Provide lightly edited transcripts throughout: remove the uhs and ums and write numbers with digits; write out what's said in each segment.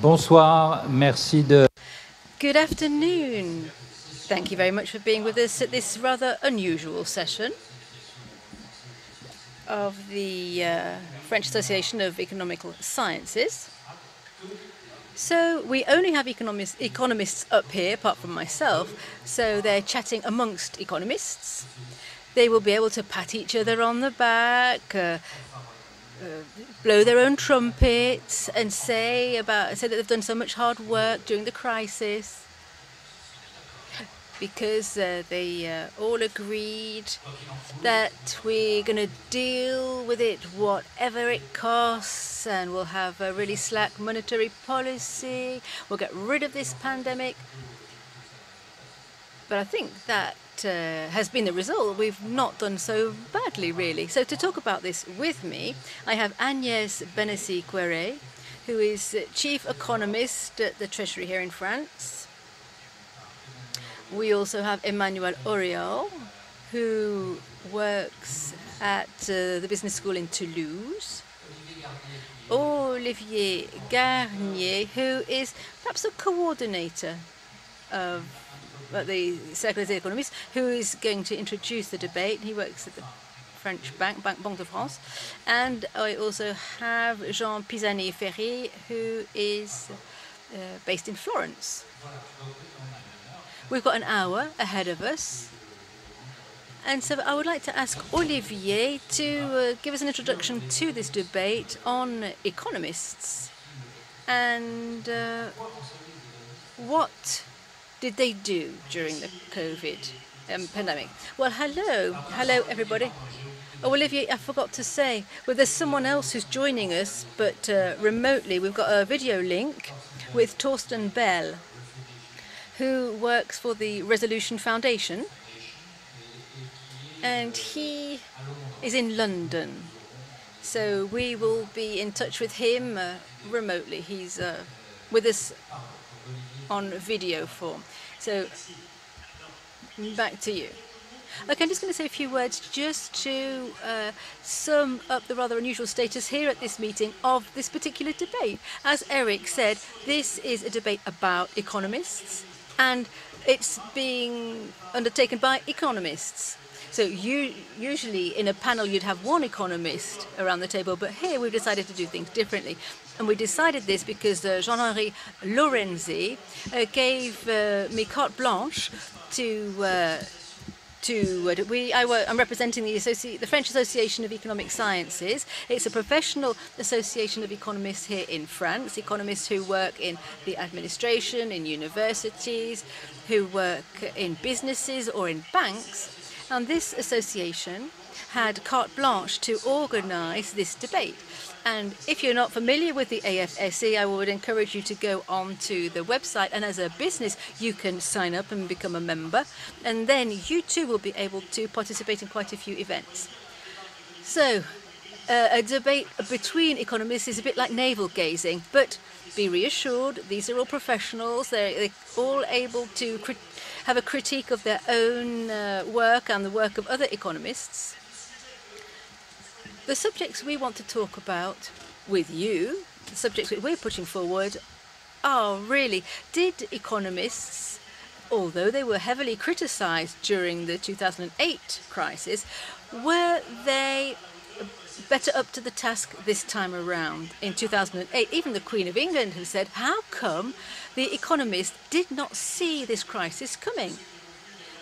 Bonsoir, merci de... Good afternoon. Thank you very much for being with us at this rather unusual session of the French Association of Economical Sciences. So we only have economists up here, apart from myself, so they're chatting amongst economists. They will be able to pat each other on the back, blow their own trumpets and say that they've done so much hard work during the crisis because they all agreed that we're going to deal with it whatever it costs, and we'll have a really slack monetary policy, we'll get rid of this pandemic. But I think that has been the result. We've not done so badly, really. So to talk about this with me, I have Agnès Benassi-Quéré, who is chief economist at the Treasury here in France. We also have Emmanuel Oriol, who works at the business school in Toulouse. Olivier Garnier, who is perhaps a coordinator of the Cercle des Economistes, who is going to introduce the debate. He works at the French Banque de France. And I also have Jean Pisani-Ferry, who is based in Florence. We've got an hour ahead of us. And so I would like to ask Olivier to give us an introduction to this debate on economists. And what did they do during the COVID pandemic? Well, hello everybody. Oh, Olivier, I forgot to say, well, there's someone else who's joining us, but remotely. We've got a video link with Torsten Bell, who works for the Resolution Foundation, and he is in London. So we will be in touch with him remotely. He's with us on video form. So back to you. Okay, I'm just going to say a few words just to sum up the rather unusual status here at this meeting of this particular debate. As Eric said, this is a debate about economists, and it's being undertaken by economists. So usually in a panel you'd have one economist around the table, but here we've decided to do things differently. And we decided this because Jean-Henri Lorenzi gave me carte blanche I'm representing the French Association of Economic Sciences. It's a professional association of economists here in France, economists who work in the administration, in universities, who work in businesses or in banks. And this association had carte blanche to organize this debate. And if you're not familiar with the AFSE, I would encourage you to go onto the website, and as a business you can sign up and become a member, and then you too will be able to participate in quite a few events. So a debate between economists is a bit like navel gazing, but be reassured, these are all professionals. They're all able to have a critique of their own work and the work of other economists. The subjects we want to talk about with you, the subjects that we're putting forward, are really, did economists, although they were heavily criticized during the 2008 crisis, were they better up to the task this time around? In 2008, even the Queen of England has said, how come the economists did not see this crisis coming?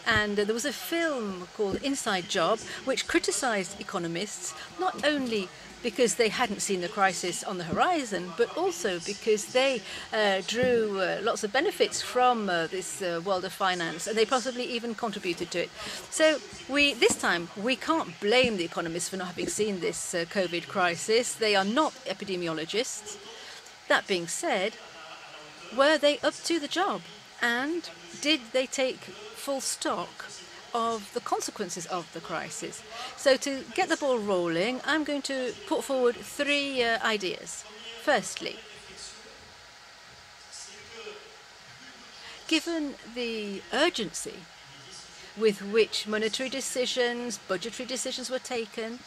And there was a film called Inside Job, which criticized economists, not only because they hadn't seen the crisis on the horizon, but also because they drew lots of benefits from this world of finance, and they possibly even contributed to it. So this time, we can't blame the economists for not having seen this COVID crisis. They are not epidemiologists. That being said, were they up to the job? And did they take full stock of the consequences of the crisis? So to get the ball rolling, I'm going to put forward three ideas. Firstly, given the urgency with which monetary decisions, budgetary decisions were taken,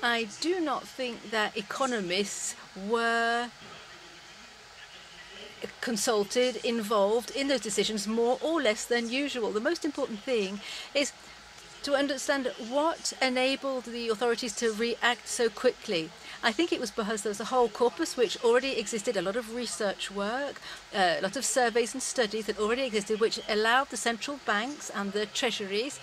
I do not think that economists were consulted, involved in those decisions more or less than usual. The most important thing is to understand what enabled the authorities to react so quickly. I think it was because there was a whole corpus which already existed, a lot of research work, a lot of surveys and studies that already existed, which allowed the central banks and the treasuries,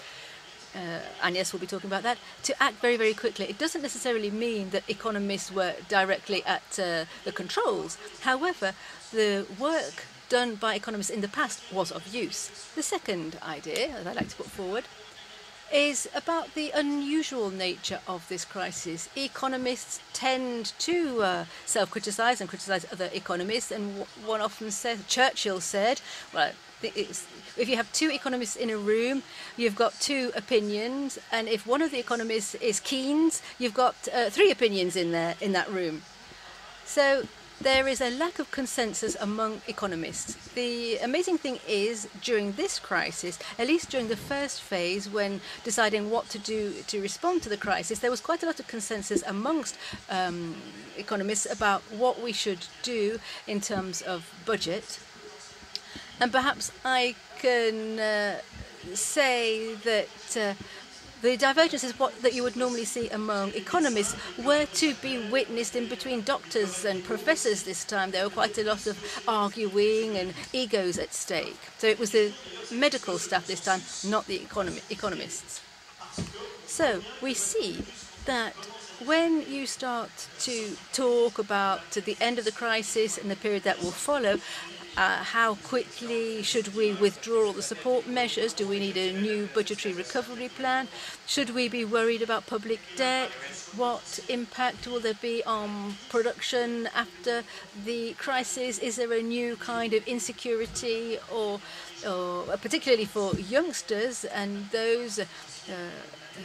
and yes, we'll be talking about that, to act very, very quickly. It doesn't necessarily mean that economists were directly at the controls. However, the work done by economists in the past was of use. The second idea that I'd like to put forward is about the unusual nature of this crisis. Economists tend to self-criticize and criticize other economists, and one often says, Churchill said, well, if you have two economists in a room, you've got two opinions, and if one of the economists is Keynes, you've got three opinions in that room. So there is a lack of consensus among economists. The amazing thing is, during this crisis, at least during the first phase, when deciding what to do to respond to the crisis, there was quite a lot of consensus amongst economists about what we should do in terms of budget. And perhaps I can say that the divergences that you would normally see among economists were to be witnessed in between doctors and professors this time. There were quite a lot of arguing and egos at stake. So it was the medical staff this time, not the economists. So we see that when you start to talk about the end of the crisis and the period that will follow, how quickly should we withdraw all the support measures? Do we need a new budgetary recovery plan? Should we be worried about public debt? What impact will there be on production after the crisis? Is there a new kind of insecurity, or particularly for youngsters and those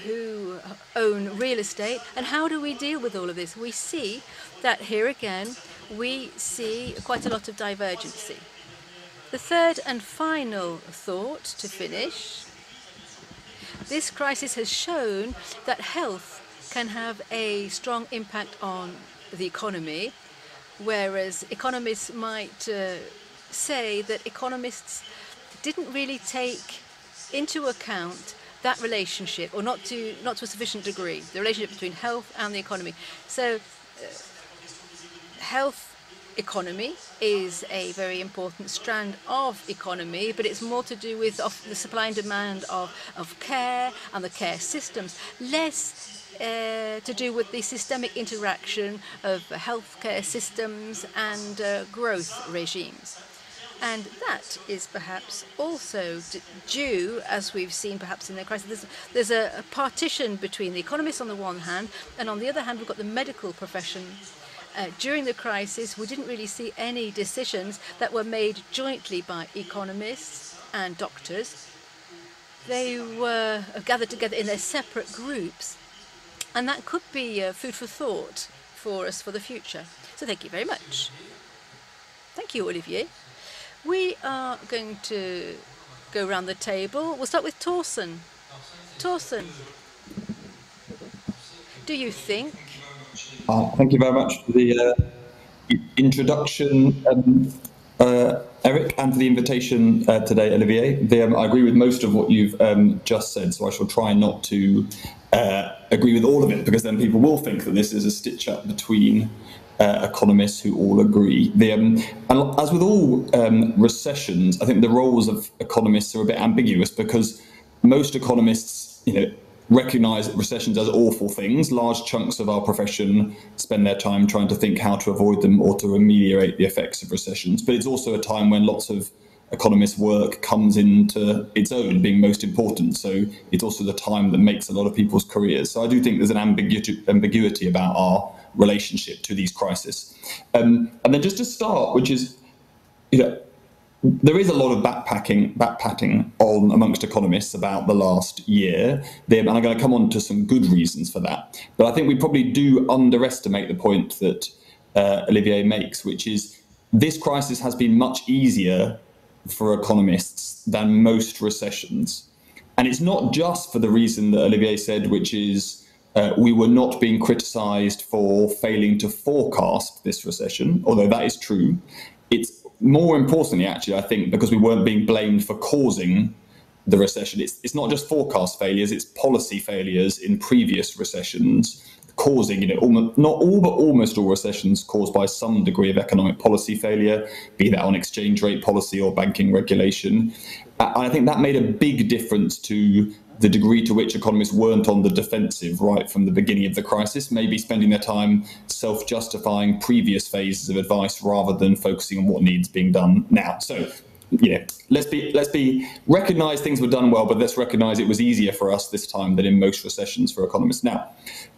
who own real estate? And how do we deal with all of this? We see that here again, we see quite a lot of divergency. The third and final thought to finish, this crisis has shown that health can have a strong impact on the economy, whereas economists might say that economists didn't really take into account that relationship, or not to a sufficient degree, the relationship between health and the economy. So health economy is a very important strand of economy, but it's more to do with the supply and demand of care and the care systems, less to do with the systemic interaction of healthcare systems and growth regimes. And that is perhaps also due, as we've seen perhaps in the crisis, there's a partition between the economists on the one hand, and on the other hand we've got the medical profession. During the crisis, we didn't really see any decisions that were made jointly by economists and doctors. They were gathered together in their separate groups, and that could be food for thought for us for the future. So thank you very much. Thank you, Olivier. We are going to go around the table. We'll start with Torsten. Torsten, do you think? Thank you very much for the introduction, Eric, and for the invitation today, Olivier. I agree with most of what you've just said, so I shall try not to agree with all of it, because then people will think that this is a stitch-up between economists who all agree. And as with all recessions, I think the roles of economists are a bit ambiguous, because most economists, recognise that recessions as awful things. Large chunks of our profession spend their time trying to think how to avoid them or to ameliorate the effects of recessions. But it's also a time when lots of economists' work comes into its own, being most important. So it's also the time that makes a lot of people's careers. So I do think there's an ambiguity about our relationship to these crises. And then just to start, which is, there is a lot of backpatting on amongst economists about the last year, and I'm going to come on to some good reasons for that. But I think we probably do underestimate the point that Olivier makes, which is this crisis has been much easier for economists than most recessions. And it's not just for the reason that Olivier said, which is we were not being criticised for failing to forecast this recession, although that is true. It's more importantly, actually, I think, because we weren't being blamed for causing the recession. It's not just forecast failures, it's policy failures in previous recessions causing, almost, not all, but almost all recessions caused by some degree of economic policy failure, be that on exchange rate policy or banking regulation. And I think that made a big difference to the degree to which economists weren't on the defensive right from the beginning of the crisis, maybe spending their time self-justifying previous phases of advice rather than focusing on what needs being done now. So, let's recognize things were done well, but let's recognize it was easier for us this time than in most recessions for economists. Now,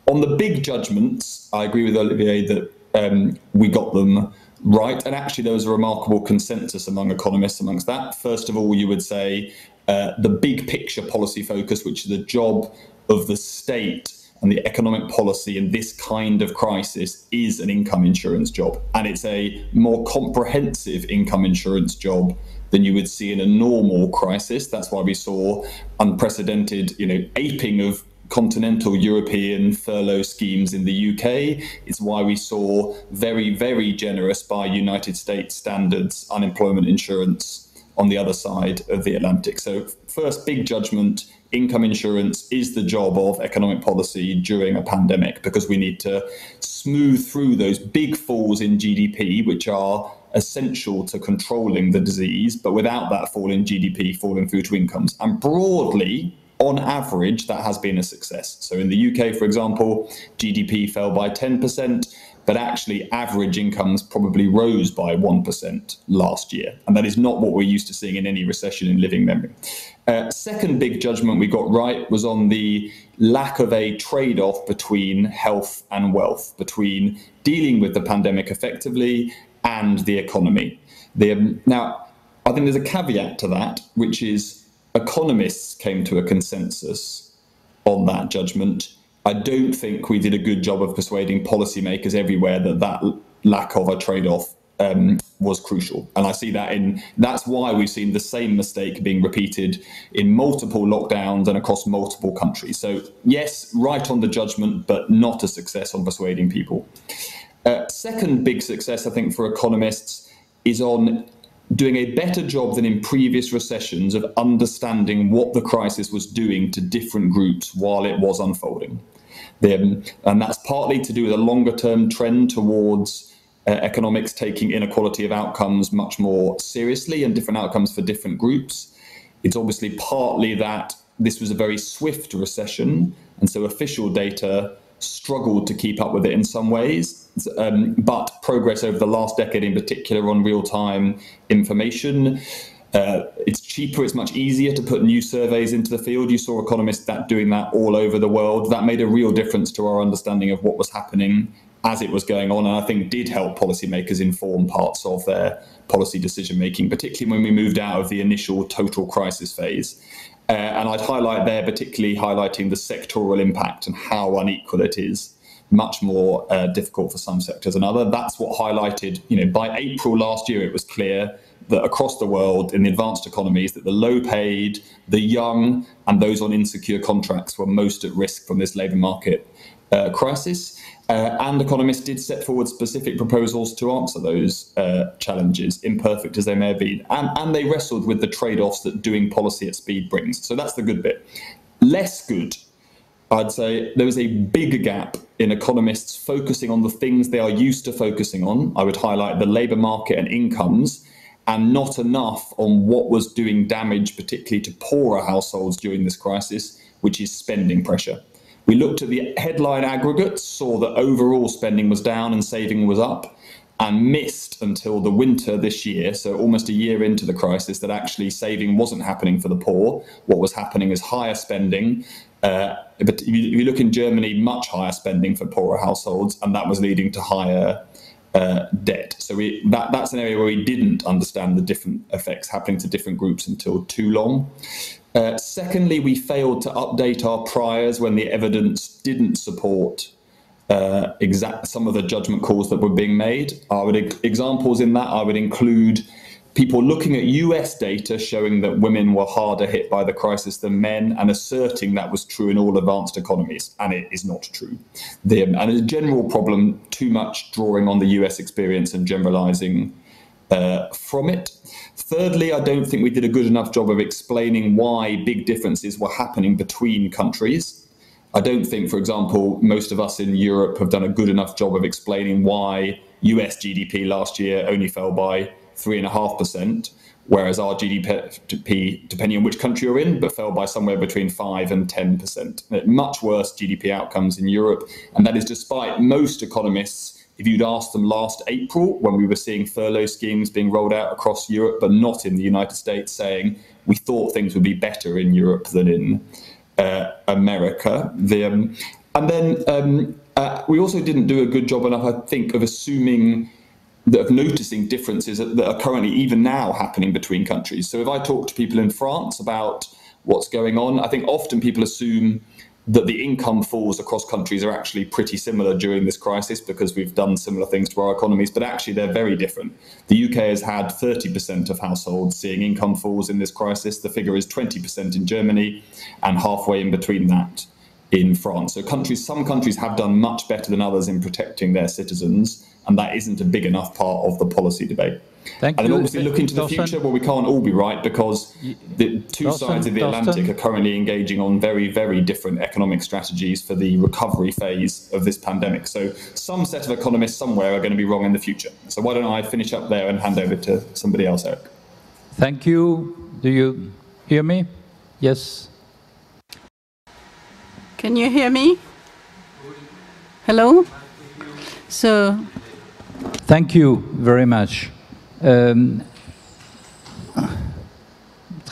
on the big judgments, I agree with Olivier that we got them right, and actually there was a remarkable consensus among economists amongst that. First of all, you would say the big picture policy focus, which is the job of the state and the economic policy in this kind of crisis, is an income insurance job. And it's a more comprehensive income insurance job than you would see in a normal crisis. That's why we saw unprecedented, aping of continental European furlough schemes in the UK. It's why we saw very, very generous by United States standards unemployment insurance on the other side of the Atlantic. So first big judgment, income insurance is the job of economic policy during a pandemic, because we need to smooth through those big falls in GDP, which are essential to controlling the disease, but without that fall in GDP falling through to incomes. And broadly, on average, that has been a success. So in the UK, for example, GDP fell by 10%, but actually average incomes probably rose by 1% last year. And that is not what we're used to seeing in any recession in living memory. Second big judgment we got right was on the lack of a trade-off between health and wealth, between dealing with the pandemic effectively and the economy. Now, I think there's a caveat to that, which is economists came to a consensus on that judgment. I don't think we did a good job of persuading policymakers everywhere that lack of a trade-off was crucial. And I see that's why we've seen the same mistake being repeated in multiple lockdowns and across multiple countries. So yes, right on the judgment, but not a success on persuading people. Second big success, I think, for economists is on doing a better job than in previous recessions of understanding what the crisis was doing to different groups while it was unfolding. And that's partly to do with a longer term trend towards economics taking inequality of outcomes much more seriously and different outcomes for different groups. It's obviously partly that this was a very swift recession, and so official data struggled to keep up with it in some ways. But progress over the last decade in particular on real-time information, it's cheaper, it's much easier to put new surveys into the field. You saw economists doing that all over the world. That made a real difference to our understanding of what was happening as it was going on, and I think did help policymakers inform parts of their policy decision making, particularly when we moved out of the initial total crisis phase. And I'd highlight there, particularly highlighting the sectoral impact and how unequal it is. Much more difficult for some sectors than others. That's what highlighted, by April last year, it was clear that across the world in the advanced economies that the low paid, the young and those on insecure contracts were most at risk from this labour market crisis. And economists did set forward specific proposals to answer those challenges, imperfect as they may have been. And they wrestled with the trade-offs that doing policy at speed brings. So that's the good bit. Less good, I'd say there was a big gap in economists focusing on the things they are used to focusing on. I would highlight the labour market and incomes, and not enough on what was doing damage, particularly to poorer households during this crisis, which is spending pressure. We looked at the headline aggregates, saw that overall spending was down and saving was up, and missed until the winter this year, so almost a year into the crisis, that actually saving wasn't happening for the poor. What was happening is higher spending. But if you look in Germany, much higher spending for poorer households, and that was leading to higher debt. So that's an area where we didn't understand the different effects happening to different groups until too long. Secondly, we failed to update our priors when the evidence didn't support some of the judgment calls that were being made. Examples in that, I would include people looking at US data showing that women were harder hit by the crisis than men and asserting that was true in all advanced economies, and it is not true. And a general problem, too much drawing on the US experience and generalizing from it. Thirdly, I don't think we did a good enough job of explaining why big differences were happening between countries. I don't think, for example, most of us in Europe have done a good enough job of explaining why US GDP last year only fell by 3.5%, whereas our GDP, depending on which country you're in, but fell by somewhere between 5 and 10%. Much worse GDP outcomes in Europe, and that is despite most economists, if you'd asked them last April, when we were seeing furlough schemes being rolled out across Europe, but not in the United States, saying we thought things would be better in Europe than in America. And then we also didn't do a good job enough, I think, of noticing differences that are currently, even now, happening between countries. So if I talk to people in France about what's going on, I think often people assume that the income falls across countries are actually pretty similar during this crisis because we've done similar things to our economies, but actually they're very different. The UK has had 30% of households seeing income falls in this crisis. The figure is 20% in Germany and halfway in between that in France. So some countries have done much better than others in protecting their citizens, and that isn't a big enough part of the policy debate. Thank and you. then obviously look into the future, well, we can't all be right because the two sides of the Atlantic are currently engaging on very, very different economic strategies for the recovery phase of this pandemic. So some set of economists somewhere are going to be wrong in the future. So why don't I finish up there and hand over to somebody else, Eric? Thank you. Do you hear me? Yes. Can you hear me? Hello? So, thank you very much. Très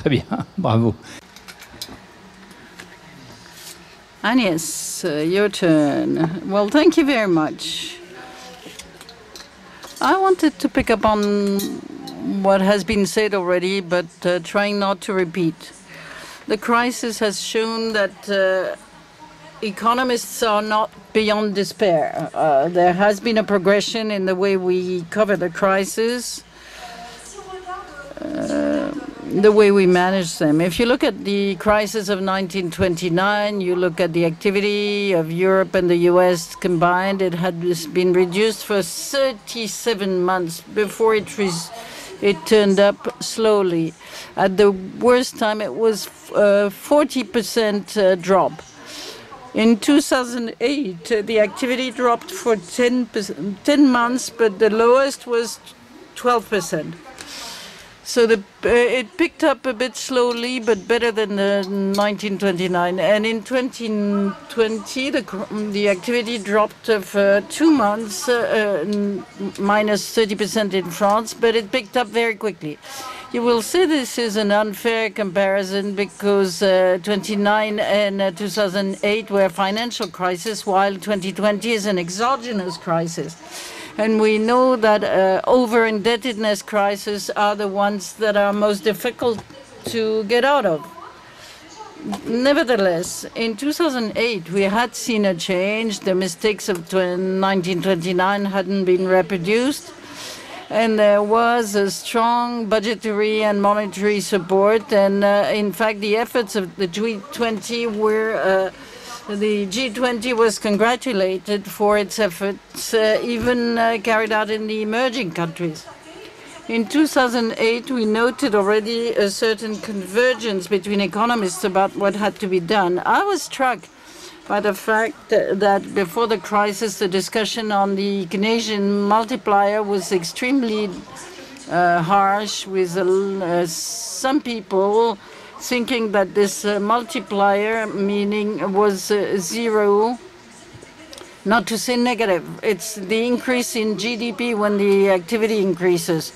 bien, bravo. Agnes, your turn. Well, thank you very much. I wanted to pick up on what has been said already, but trying not to repeat. The crisis has shown that economists are not beyond despair. There has been a progression in the way we cover the crisis, the way we manage them. If you look at the crisis of 1929, you look at the activity of Europe and the US combined, it had been reduced for 37 months before it turned up slowly. At the worst time, it was 40% drop. In 2008, the activity dropped for 10 months, but the lowest was 12%. So it picked up a bit slowly, but better than 1929. And in 2020, the activity dropped for 2 months, minus 30% in France, but it picked up very quickly. You will say this is an unfair comparison because 29 and 2008 were financial crisis, while 2020 is an exogenous crisis. And we know that over-indebtedness crises are the ones that are most difficult to get out of. Nevertheless, in 2008, we had seen a change. The mistakes of 1929 hadn't been reproduced. And there was a strong budgetary and monetary support. And in fact, the efforts of the G20 were, the G20 was congratulated for its efforts, even carried out in the emerging countries. In 2008, we noted already a certain convergence between economists about what had to be done. I was struck by the fact that before the crisis, the discussion on the Keynesian multiplier was extremely harsh, with some people thinking that this multiplier meaning was zero, not to say negative. It's the increase in GDP when the activity increases.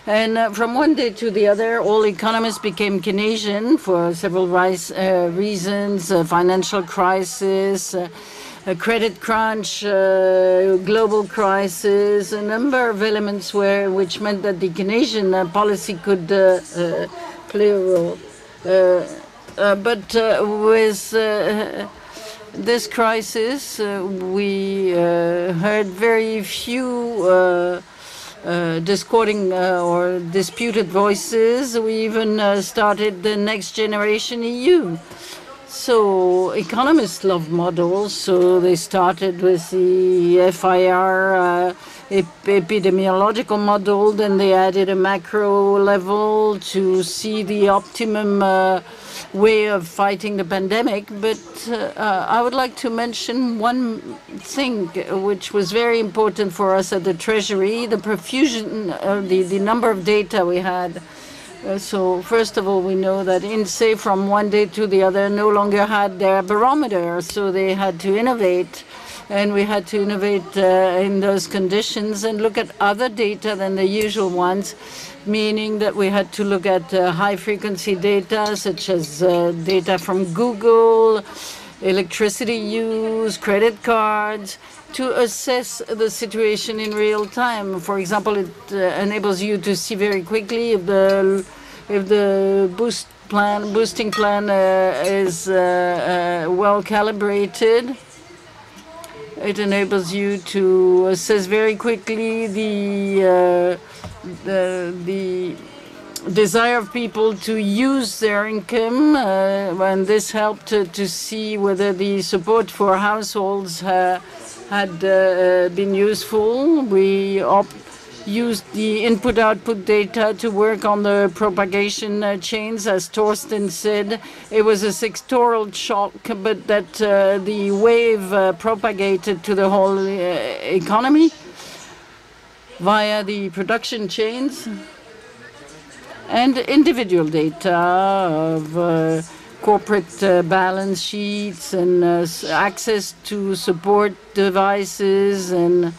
And from one day to the other, all economists became Keynesian for several reasons, financial crisis, a credit crunch, global crisis, a number of elements which meant that the Keynesian policy could play a role. But with This crisis, we heard very few discording or disputed voices. We even started the Next Generation EU. So economists love models, so they started with the FIR epidemiological model, then they added a macro level to see the optimum way of fighting the pandemic. But I would like to mention one thing which was very important for us at the Treasury, the profusion, the number of data we had. So first of all, we know that INSEE from one day to the other no longer had their barometer, so they had to innovate. And we had to innovate in those conditions and look at other data than the usual ones, meaning that we had to look at high-frequency data, such as data from Google, electricity use, credit cards, to assess the situation in real time. For example, it enables you to see very quickly if the boosting plan is well calibrated. It enables you to assess very quickly the desire of people to use their income, and this helped to see whether the support for households had been useful. We used the input-output data to work on the propagation chains. As Torsten said, it was a sectoral shock, but that the wave propagated to the whole economy via the production chains, and individual data of corporate balance sheets and access to support devices, and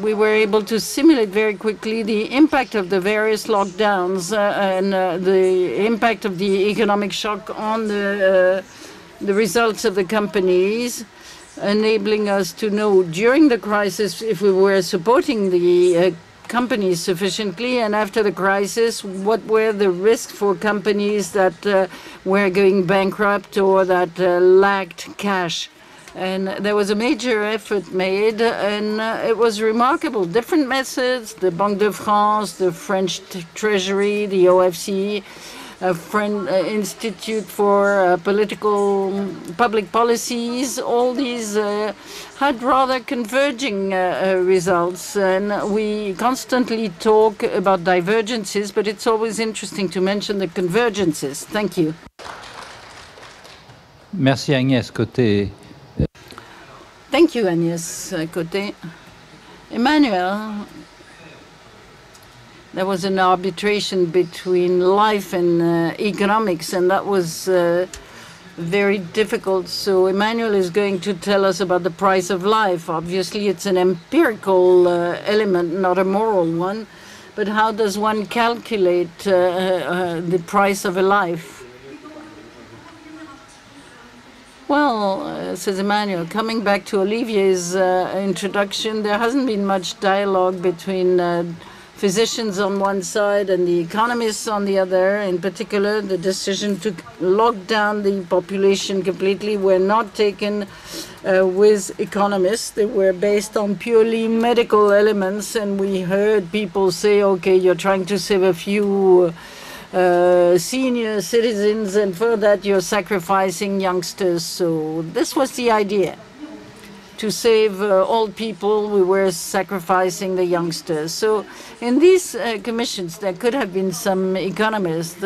we were able to simulate very quickly the impact of the various lockdowns and the impact of the economic shock on the results of the companies, enabling us to know during the crisis if we were supporting the companies sufficiently, and after the crisis, what were the risks for companies that were going bankrupt or that lacked cash. And there was a major effort made, and it was remarkable. Different methods, the Banque de France, the French Treasury, the OFCE, French Institute for Public Policies, all these had rather converging results. And we constantly talk about divergences, but it's always interesting to mention the convergences. Thank you. Merci Agnès Côté. Thank you, Agnès Côté. Emmanuel, there was an arbitration between life and economics, and that was very difficult. So Emmanuel is going to tell us about the price of life. Obviously, it's an empirical element, not a moral one. But how does one calculate the price of a life? Well, says Emmanuel, coming back to Olivier's introduction, there hasn't been much dialogue between physicians on one side and the economists on the other. In particular, the decision to lock down the population completely were not taken with economists. They were based on purely medical elements, and we heard people say, okay, you're trying to save a few senior citizens, and for that you're sacrificing youngsters. So this was the idea. To save old people, we were sacrificing the youngsters. So in these commissions, there could have been some economists,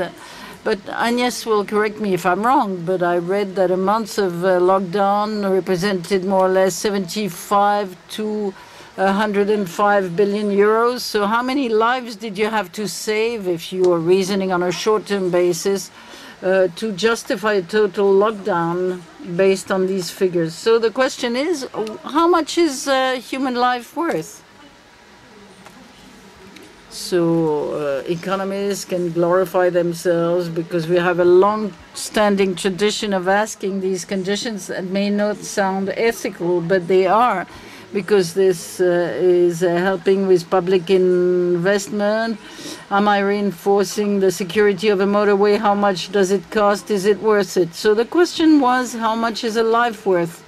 but Agnès will correct me if I'm wrong, but I read that a month of lockdown represented more or less 75 to 105 billion euros. So how many lives did you have to save, if you are reasoning on a short-term basis, to justify a total lockdown based on these figures? So the question is, how much is human life worth? So economists can glorify themselves because we have a long-standing tradition of asking these conditions that may not sound ethical, but they are. because this is helping with public investment. Am I reinforcing the security of a motorway? How much does it cost? Is it worth it? So the question was, how much is a life worth?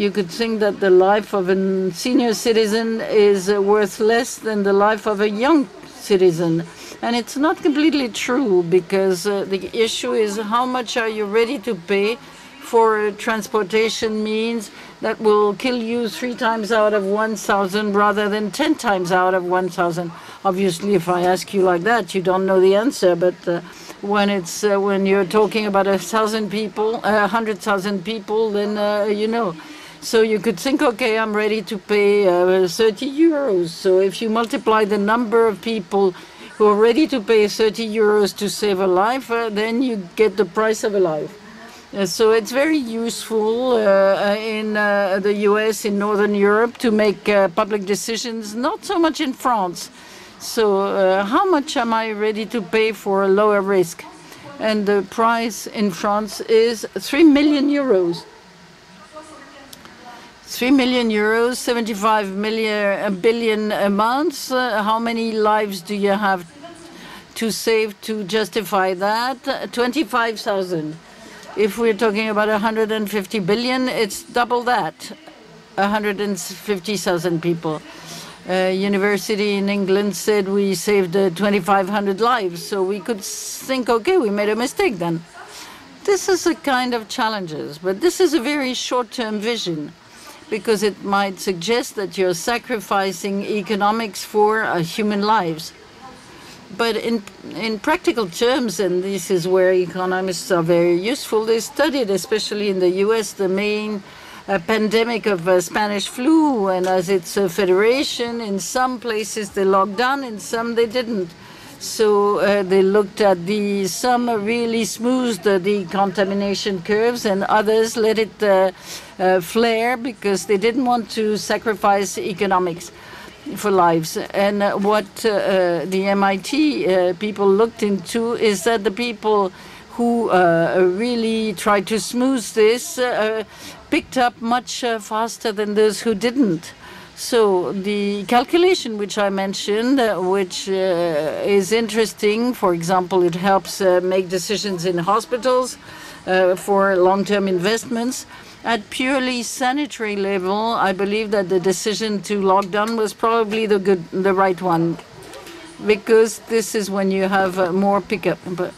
You could think that the life of a senior citizen is worth less than the life of a young citizen. And it's not completely true, because the issue is how much are you ready to pay for transportation means that will kill you 3 times out of 1,000 rather than 10 times out of 1,000. Obviously, if I ask you like that, you don't know the answer, but when you're talking about 1,000 people, 100,000 people, then you know. So you could think, okay, I'm ready to pay 30 euros. So if you multiply the number of people who are ready to pay 30 euros to save a life, then you get the price of a life. So it's very useful in the US, in Northern Europe, to make public decisions, not so much in France. So how much am I ready to pay for a lower risk? And the price in France is 3 million euros. 3 million euros, 75 billion a month. How many lives do you have to save to justify that? 25,000. If we're talking about 150 billion, it's double that, 150,000 people. University in England said we saved 2,500 lives, so we could think, okay, we made a mistake then. This is a kind of challenges, but this is a very short-term vision, because it might suggest that you're sacrificing economics for human lives. But in practical terms, and this is where economists are very useful, they studied, especially in the US, the main pandemic of Spanish flu, and as it's a federation, in some places they locked down, in some they didn't. So they looked at some really smoothed the contamination curves, and others let it flare because they didn't want to sacrifice economics for lives. And what the MIT people looked into is that the people who really tried to smooth this picked up much faster than those who didn't. So the calculation which I mentioned, which is interesting, for example, it helps make decisions in hospitals for long-term investments. At purely sanitary level, I believe that the decision to lock down was probably the right one, because this is when you have more pickup. But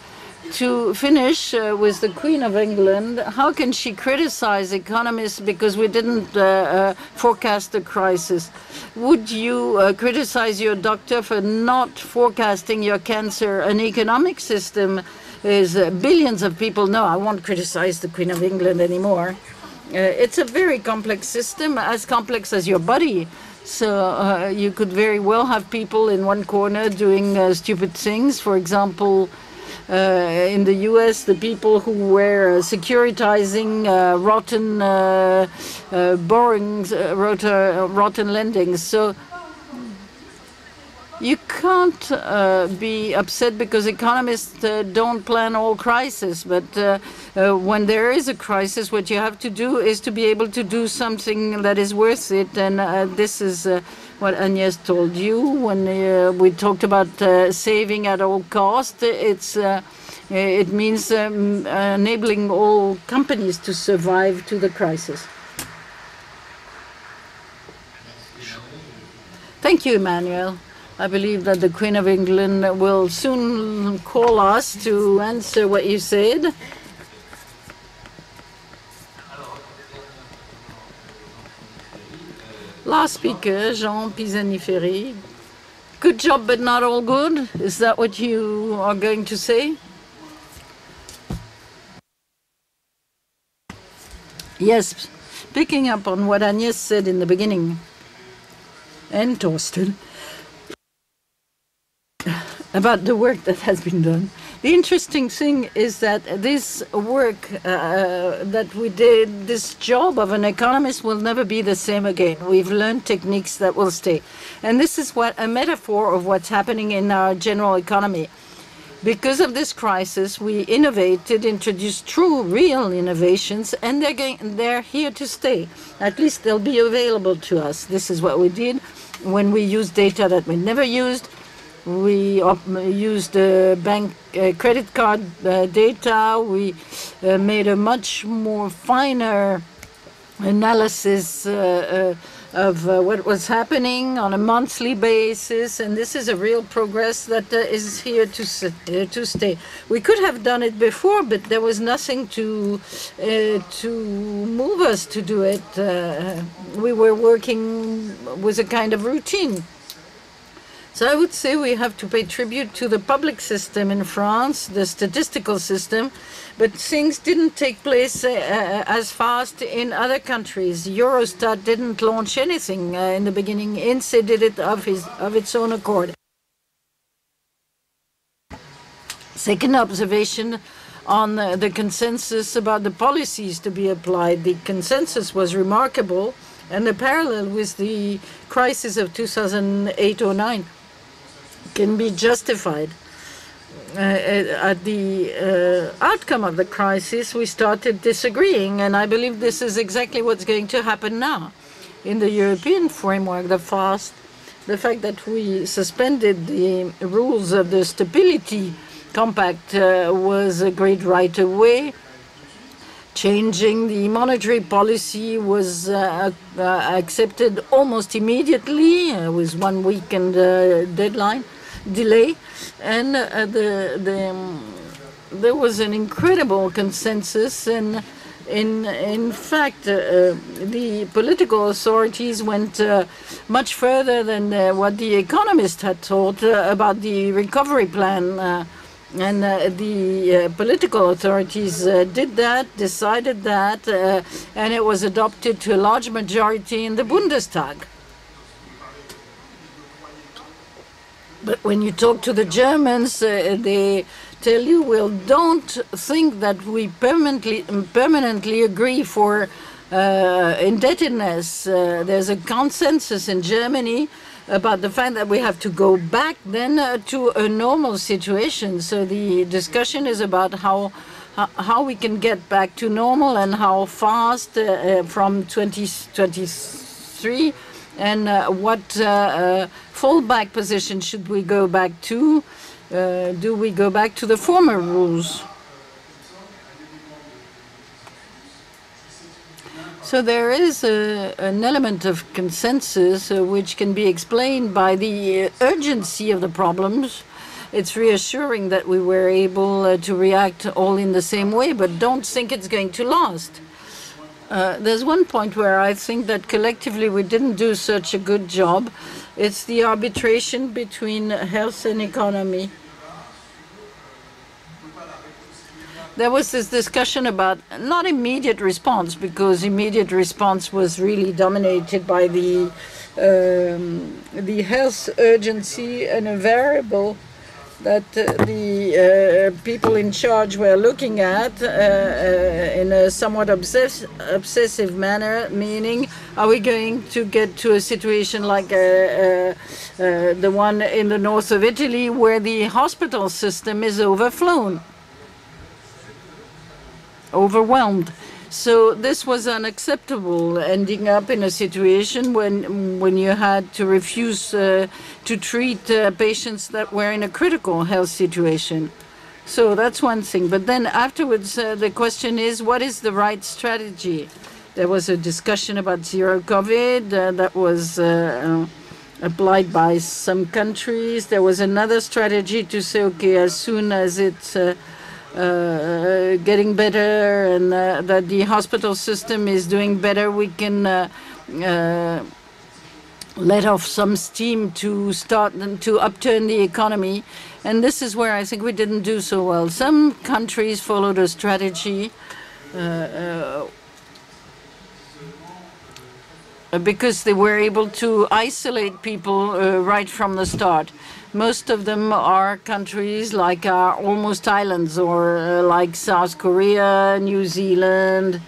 to finish with the Queen of England, how can she criticize economists because we didn't forecast the crisis? Would you criticize your doctor for not forecasting your cancer? An economic system is billions of people. No, I won't criticize the Queen of England anymore. It's a very complex system, as complex as your body. So you could very well have people in one corner doing stupid things. For example, in the US, the people who were securitizing rotten borrowings, rotten lendings. So you can't be upset because economists don't plan all crises. But when there is a crisis, what you have to do is to be able to do something that is worth it. And this is what Agnès told you when we talked about saving at all cost. It means enabling all companies to survive to the crisis. Thank you, Emmanuel. I believe that the Queen of England will soon call us to answer what you said. Last speaker, Jean Pisani-Ferry. Good job, but not all good. Is that what you are going to say? Yes, picking up on what Agnès said in the beginning, and Torsten, about the work that has been done. The interesting thing is that this work that we did, this job of an economist will never be the same again. We've learned techniques that will stay. And this is a metaphor of what's happening in our general economy. Because of this crisis, we innovated, introduced true, real innovations, and they're here to stay. At least they'll be available to us. This is what we did when we used data that we never used. We used bank credit card data. We made a much more finer analysis of what was happening on a monthly basis, and this is a real progress that is here to stay. We could have done it before, but there was nothing to move us to do it. We were working with a kind of routine. So I would say we have to pay tribute to the public system in France, the statistical system, but things didn't take place as fast in other countries. Eurostat didn't launch anything in the beginning. INSEE did it of its own accord. Second observation on the consensus about the policies to be applied. The consensus was remarkable, and the parallel with the crisis of 2008-09 can be justified. At the outcome of the crisis, we started disagreeing, and I believe this is exactly what's going to happen now. In the European framework, the fact that we suspended the rules of the Stability Compact was a great right away. Changing the monetary policy was accepted almost immediately, with 1 week and delay, and there was an incredible consensus, and in fact the political authorities went much further than what the economists had thought about the recovery plan. And the political authorities did that, decided that, and it was adopted to a large majority in the Bundestag. But when you talk to the Germans, they tell you, well, don't think that we permanently agree for indebtedness. There's a consensus in Germany about the fact that we have to go back then to a normal situation. So the discussion is about how we can get back to normal and how fast from 2023, and what fallback position should we go back to? Do we go back to the former rules? So there is an element of consensus which can be explained by the urgency of the problems. It's reassuring that we were able to react all in the same way, but don't think it's going to last. There's one point where I think that collectively we didn't do such a good job. It's the arbitration between health and economy. There was this discussion about not immediate response, because immediate response was really dominated by the health urgency, and a variable that the people in charge were looking at in a somewhat obsessive manner, meaning, are we going to get to a situation like the one in the north of Italy, where the hospital system is overwhelmed. So this was unacceptable, ending up in a situation when you had to refuse to treat patients that were in a critical health situation. So that's one thing. But then afterwards, the question is, what is the right strategy? There was a discussion about zero COVID that was applied by some countries. There was another strategy to say, okay, as soon as it's getting better and that the hospital system is doing better, we can let off some steam to start to upturn the economy. And this is where I think we didn't do so well. Some countries followed a strategy because they were able to isolate people right from the start. Most of them are countries like almost islands, or like South Korea, New Zealand,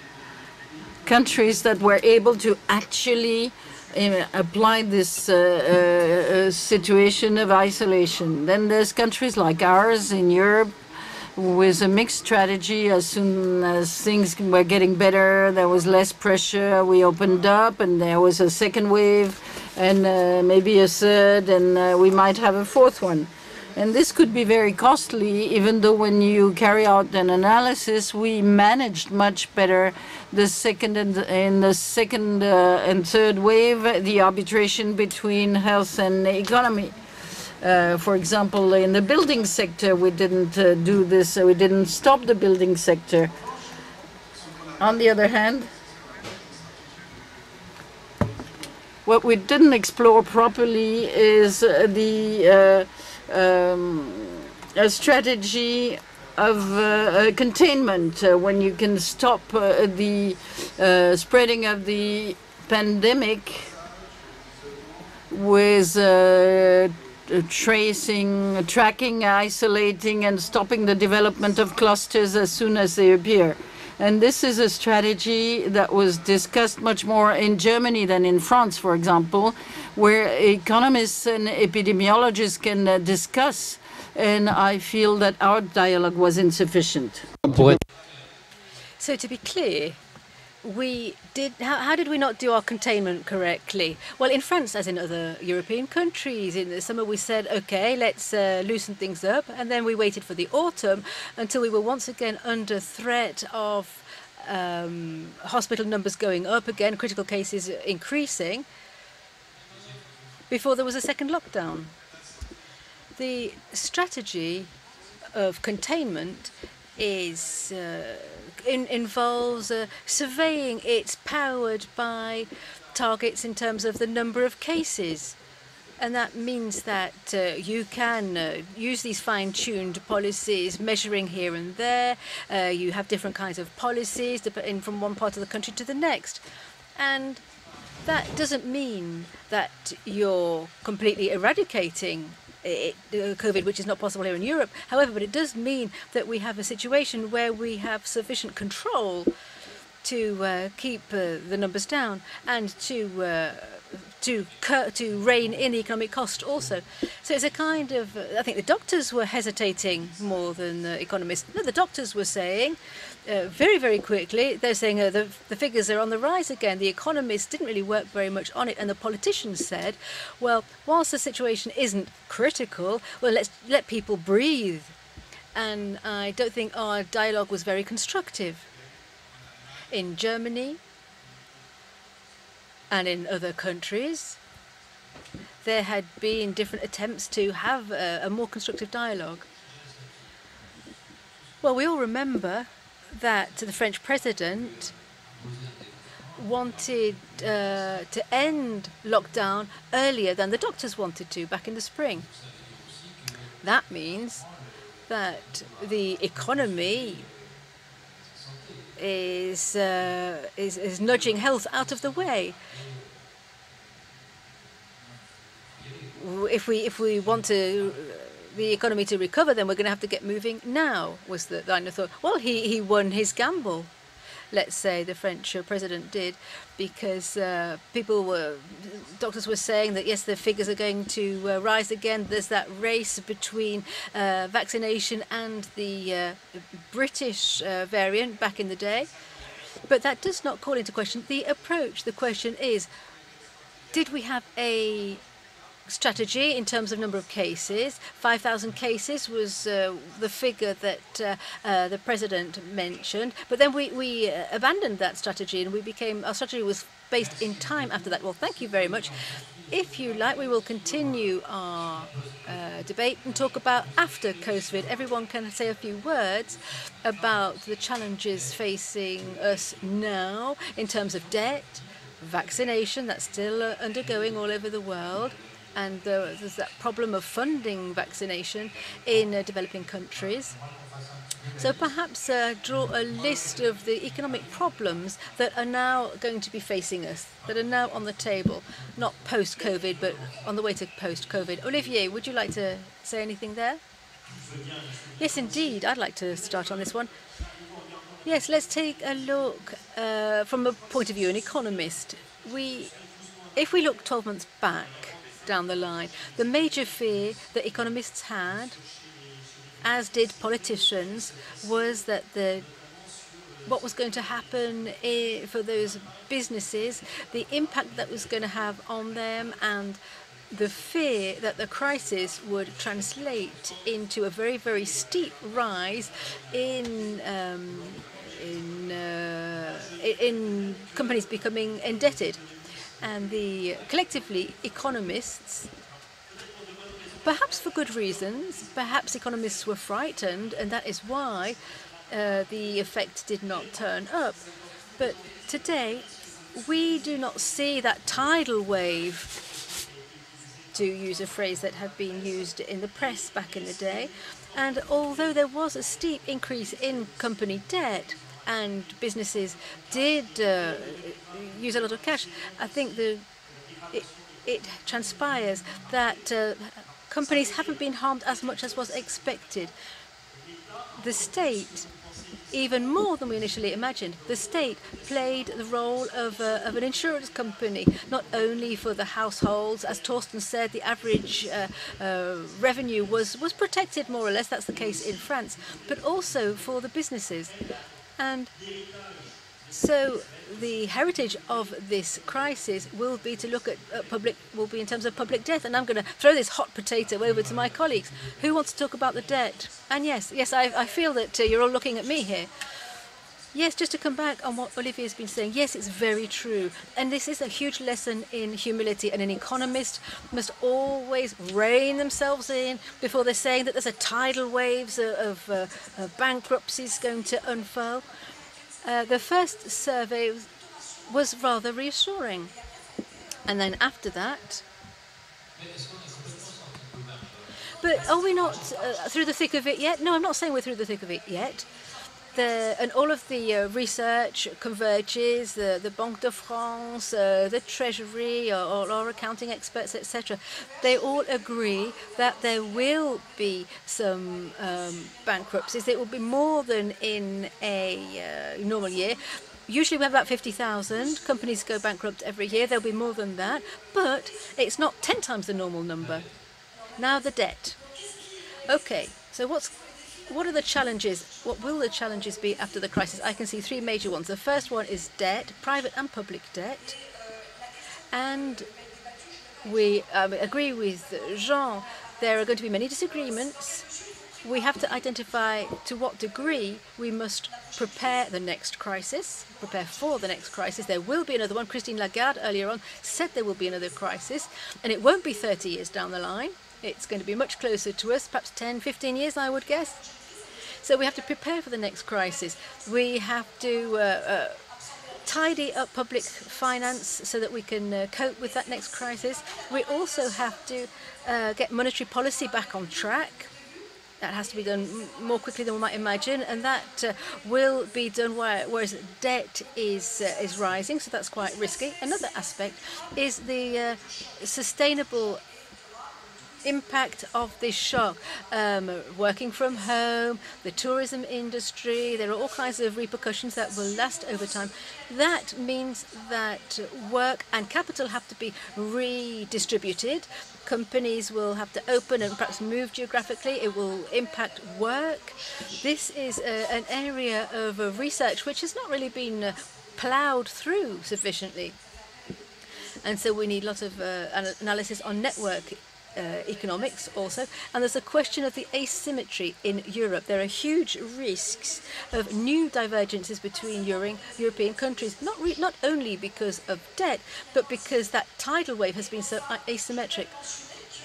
countries that were able to actually apply this situation of isolation. Then there's countries like ours in Europe with a mixed strategy. As soon as things were getting better, there was less pressure. We opened up, and there was a second wave, and maybe a third, and we might have a fourth one. And this could be very costly, even though when you carry out an analysis, we managed much better the second and third wave, the arbitration between health and economy. For example, in the building sector, we didn't do this. We didn't stop the building sector. On the other hand, what we didn't explore properly is the a strategy of containment when you can stop the spreading of the pandemic with tracking, isolating, and stopping the development of clusters as soon as they appear. And this is a strategy that was discussed much more in Germany than in France, for example, where economists and epidemiologists can discuss. And I feel that our dialogue was insufficient. So to be clear, how did we not do our containment correctly? Well, in France, as in other European countries, in the summer we said, okay, let's loosen things up. And then we waited for the autumn until we were once again under threat of hospital numbers going up again, critical cases increasing, before there was a second lockdown. The strategy of containment is involves surveying. It's powered by targets in terms of the number of cases. And that means that you can use these fine-tuned policies, measuring here and there. You have different kinds of policies from one part of the country to the next. And that doesn't mean that you're completely eradicating COVID, which is not possible here in Europe. However, but it does mean that we have a situation where we have sufficient control to keep the numbers down and to rein in the economic cost also. So it's a kind of, I think the doctors were hesitating more than the economists. No, the doctors were saying very, very quickly, they're saying the figures are on the rise again. The economists didn't really work very much on it, and the politicians said, well, whilst the situation isn't critical, well, let's let people breathe. And I don't think our dialogue was very constructive. In Germany and in other countries, there had been different attempts to have a more constructive dialogue. Well, we all remember that the French president wanted to end lockdown earlier than the doctors wanted to back in the spring. That means that the economy is nudging health out of the way. If we want the economy to recover, then we're going to have to get moving now, was the line of thought. Well, he won his gamble, let's say the French president did, because doctors were saying that yes, the figures are going to rise again. There's that race between vaccination and the British variant back in the day. But that does not call into question the approach. The question is, did we have a strategy in terms of number of cases? 5,000 cases was the figure that the president mentioned, but then we abandoned that strategy, and our strategy was based in time after that. Well, thank you very much. If you like, we will continue our debate and talk about after COVID. Everyone can say a few words about the challenges facing us now in terms of debt, vaccination that's still undergoing all over the world, and there's that problem of funding vaccination in developing countries. So perhaps draw a list of the economic problems that are now going to be facing us, that are now on the table, not post-COVID, but on the way to post-COVID. Olivier, would you like to say anything there? Yes, indeed. I'd like to start on this one. Yes, let's take a look from a point of view, an economist. if we look 12 months back down the line, the major fear that economists had, as did politicians, was that what was going to happen for those businesses, the impact that was going to have on them, and the fear that the crisis would translate into a very, very steep rise in companies becoming indebted. And collectively, economists, perhaps for good reasons, perhaps economists were frightened, and that is why the effect did not turn up. But today, we do not see that tidal wave, to use a phrase that had been used in the press back in the day. And although there was a steep increase in company debt and businesses did use a lot of cash, I think it transpires that companies haven't been harmed as much as was expected. The state, even more than we initially imagined, the state played the role of an insurance company, not only for the households. As Torsten said, the average revenue was protected more or less, that's the case in France, but also for the businesses. And so the heritage of this crisis will be to look at will be in terms of public debt. And I'm going to throw this hot potato over to my colleagues. Who wants to talk about the debt? And yes, I feel that you're all looking at me here. Yes, just to come back on what Olivier has been saying, yes, it's very true. And this is a huge lesson in humility. And an economist must always rein themselves in before they're saying that there's a tidal waves of bankruptcies going to unfurl. The first survey was rather reassuring. And then after that... But are we not through the thick of it yet? No, I'm not saying we're through the thick of it yet. And all of the research converges, the Banque de France, the Treasury, or our accounting experts, etc. They all agree that there will be some bankruptcies. It will be more than in a normal year. Usually we have about 50,000 companies go bankrupt every year. There'll be more than that, but it's not 10 times the normal number. Now the debt. Okay, so what are the challenges? What will the challenges be after the crisis? I can see three major ones. The first one is debt, private and public debt. And we agree with Jean, there are going to be many disagreements. We have to identify to what degree we must prepare the next crisis, prepare for the next crisis. There will be another one. Christine Lagarde earlier on said there will be another crisis, and it won't be 30 years down the line. It's going to be much closer to us, perhaps 10, 15 years, I would guess. So we have to prepare for the next crisis. We have to tidy up public finance so that we can cope with that next crisis. We also have to get monetary policy back on track. That has to be done more quickly than we might imagine, and that will be done whereas debt is rising, so that's quite risky. Another aspect is the sustainable impact of this shock. Working from home, the tourism industry, there are all kinds of repercussions that will last over time. That means that work and capital have to be redistributed. Companies will have to open and perhaps move geographically. It will impact work. This is an area of research which has not really been ploughed through sufficiently. And so we need lots of analysis on network economics also. And there's a question of the asymmetry in Europe. There are huge risks of new divergences between European countries, not only because of debt, but because that tidal wave has been so asymmetric.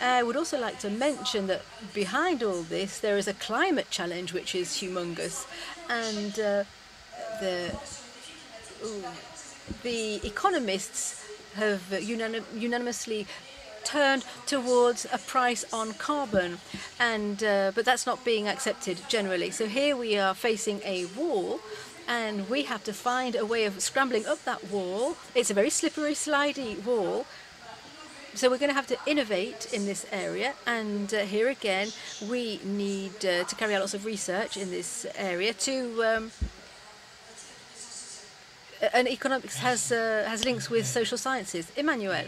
I would also like to mention that behind all this there is a climate challenge which is humongous, and the economists have unanimously turned towards a price on carbon, and but that's not being accepted generally. So here we are facing a wall, and we have to find a way of scrambling up that wall. It's a very slippery, slidey wall. So we're going to have to innovate in this area, and here again we need to carry out lots of research in this area. And economics has links with social sciences. Emmanuel.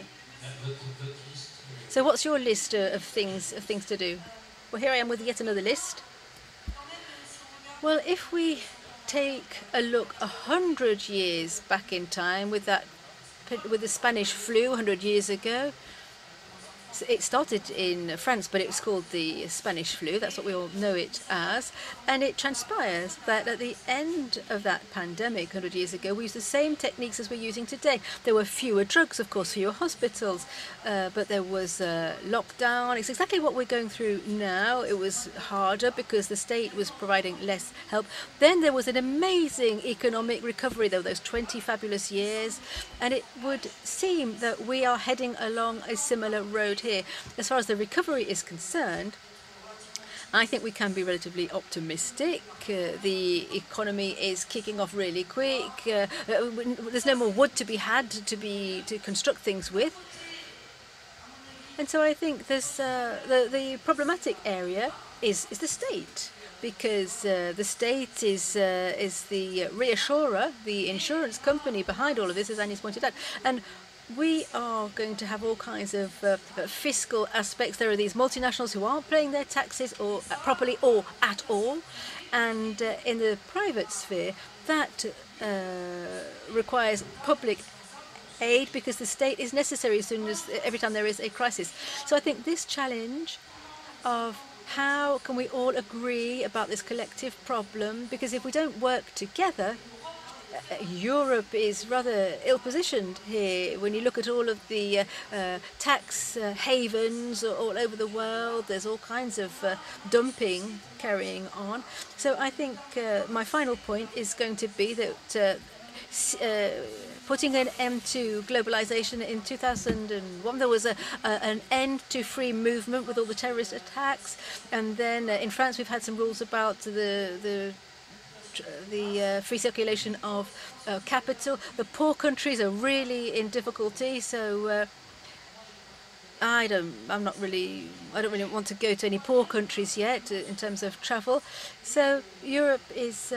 So what's your list of things to do? Well, here I am with yet another list. Well, if we take a look 100 years back in time with the Spanish flu 100 years ago, it started in France, but it was called the Spanish flu. That's what we all know it as. And it transpires that at the end of that pandemic 100 years ago, we used the same techniques as we're using today. There were fewer drugs, of course, fewer hospitals, but there was lockdown. It's exactly what we're going through now. It was harder because the state was providing less help. Then there was an amazing economic recovery, though, those 20 fabulous years. And it would seem that we are heading along a similar road here. As far as the recovery is concerned, I think we can be relatively optimistic. The economy is kicking off really quick. There's no more wood to be had to construct things with. And so I think there's the problematic area is the state, because the state is the reassurer, the insurance company behind all of this, as Annie's pointed out. And we are going to have all kinds of fiscal aspects. There are these multinationals who aren't paying their taxes or properly or at all. And in the private sphere, that requires public aid because the state is necessary every time there is a crisis. So I think this challenge of how can we all agree about this collective problem, because if we don't work together, Europe is rather ill-positioned here. When you look at all of the tax havens all over the world, there's all kinds of dumping carrying on. So I think my final point is going to be that putting an end to globalization in 2001, there was an end to free movement with all the terrorist attacks. And then in France, we've had some rules about the free circulation of capital. The poor countries are really in difficulty, so I don't really want to go to any poor countries yet in terms of travel. So Europe is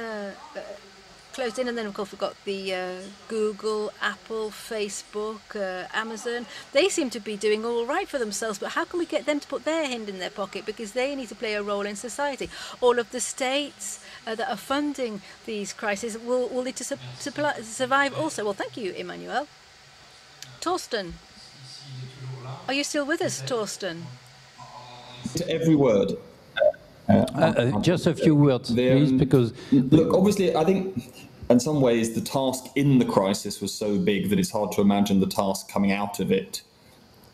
closed in, and then of course we've got the Google, Apple, Facebook, Amazon. They seem to be doing all right for themselves, but how can we get them to put their hand in their pocket, because they need to play a role in society? All of the states that are funding these crises will need to survive also. Well, thank you, Emmanuel. Torsten, are you still with us, Torsten? To every word. Just a few words, please, because... Look, obviously, I think in some ways the task in the crisis was so big that it's hard to imagine the task coming out of it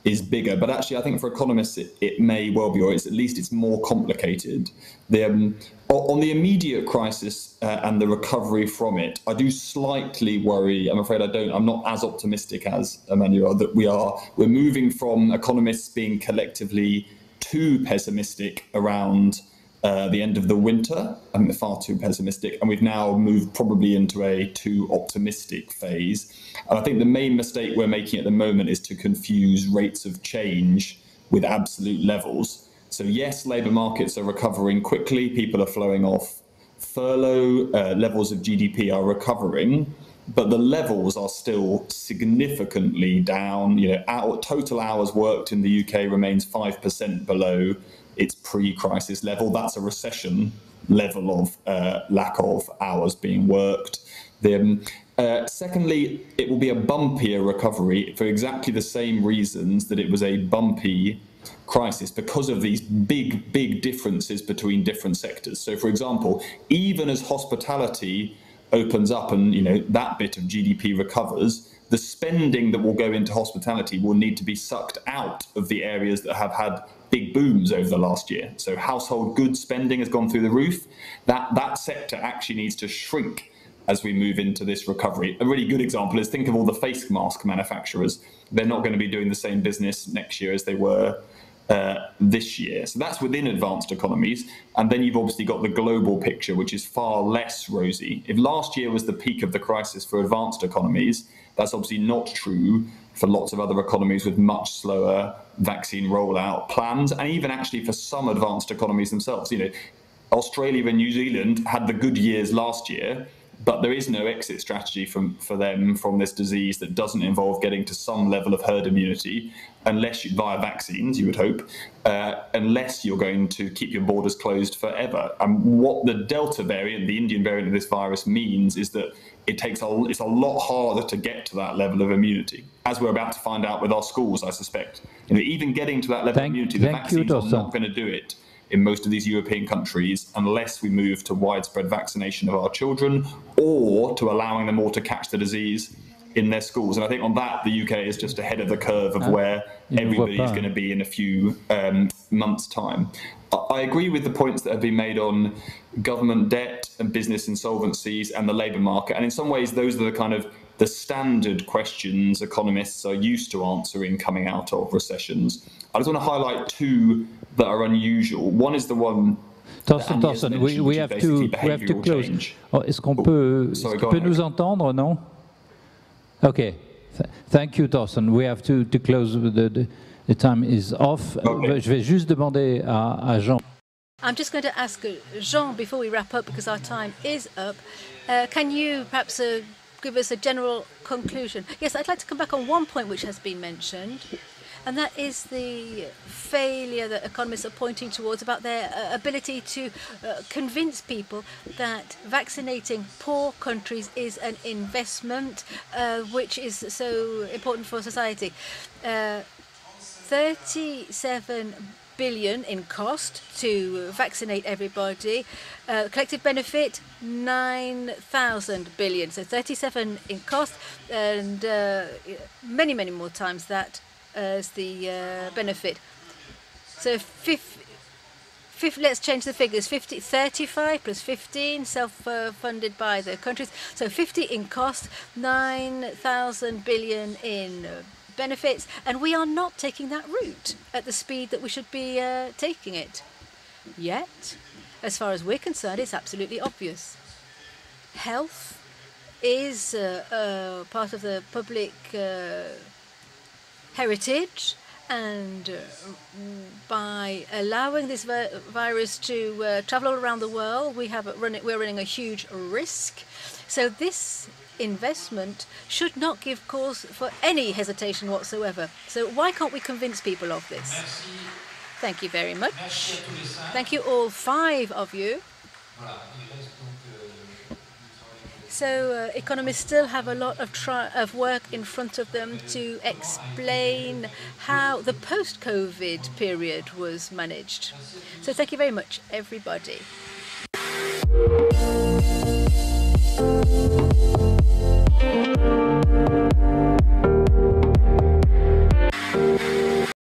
is bigger. But actually, I think for economists, it may well be, or at least it's more complicated. On the immediate crisis and the recovery from it, I do slightly worry. I'm afraid I'm not as optimistic as Emmanuel, that we're moving from economists being collectively too pessimistic around the end of the winter. I think they're far too pessimistic, and we've now moved probably into a too optimistic phase. And I think the main mistake we're making at the moment is to confuse rates of change with absolute levels. So yes, labour markets are recovering quickly, people are flowing off furlough, levels of GDP are recovering, but the levels are still significantly down. Total hours worked in the UK remains 5% below its pre-crisis level. That's a recession level of lack of hours being worked. Secondly, it will be a bumpier recovery for exactly the same reasons that it was a bumpy crisis, because of these big differences between different sectors. So, for example, even as hospitality opens up and that bit of GDP recovers, the spending that will go into hospitality will need to be sucked out of the areas that have had big booms over the last year. So household goods spending has gone through the roof. That sector actually needs to shrink as we move into this recovery. A really good example is, think of all the face mask manufacturers. They're not going to be doing the same business next year as they were this year. So that's within advanced economies. And then you've obviously got the global picture, which is far less rosy. If last year was the peak of the crisis for advanced economies, that's obviously not true for lots of other economies with much slower vaccine rollout plans, and even actually for some advanced economies themselves. Australia and New Zealand had the good years last year, but there is no exit strategy for them from this disease that doesn't involve getting to some level of herd immunity, unless via vaccines, you would hope, unless you're going to keep your borders closed forever. And what the Delta variant, the Indian variant of this virus, means is that it's a lot harder to get to that level of immunity, as we're about to find out with our schools, I suspect. Even getting to that level of immunity, the vaccines are not going to do it in most of these European countries unless we move to widespread vaccination of our children, or to allowing them all to catch the disease in their schools. And I think on that, the UK is just ahead of the curve of where everybody is going to be in a few months' time. I agree with the points that have been made on government debt and business insolvencies and the labour market. And in some ways, those are the kind of the standard questions economists are used to answering coming out of recessions. I just want to highlight two that are unusual. One is the one Thorsten, we have to close. Est-ce qu'on peut nous entendre, non? Okay. Thank you, Thorsten. We have to close. The time is off. Okay. Je vais juste demander à Jean. I'm just going to ask Jean, before we wrap up, because our time is up, can you perhaps give us a general conclusion? Yes, I'd like to come back on one point which has been mentioned, and that is the failure that economists are pointing towards about their ability to convince people that vaccinating poor countries is an investment which is so important for society. 37 billion in cost to vaccinate everybody. Collective benefit, 9,000 billion. So 37 in cost, and many, many more times that as the benefit. So let's change the figures. 35 plus 15 self-funded by the countries. So 50 in cost, 9,000 billion in benefits, and we are not taking that route at the speed that we should be taking it. Yet, as far as we're concerned, it's absolutely obvious. Health is part of the public heritage, and by allowing this virus to travel all around the world, we're running a huge risk. So this investment should not give cause for any hesitation whatsoever. So why can't we convince people of this? Thank you very much. Thank you, all five of you. So economists still have a lot of work in front of them to explain how the post-COVID period was managed. So thank you very much, everybody.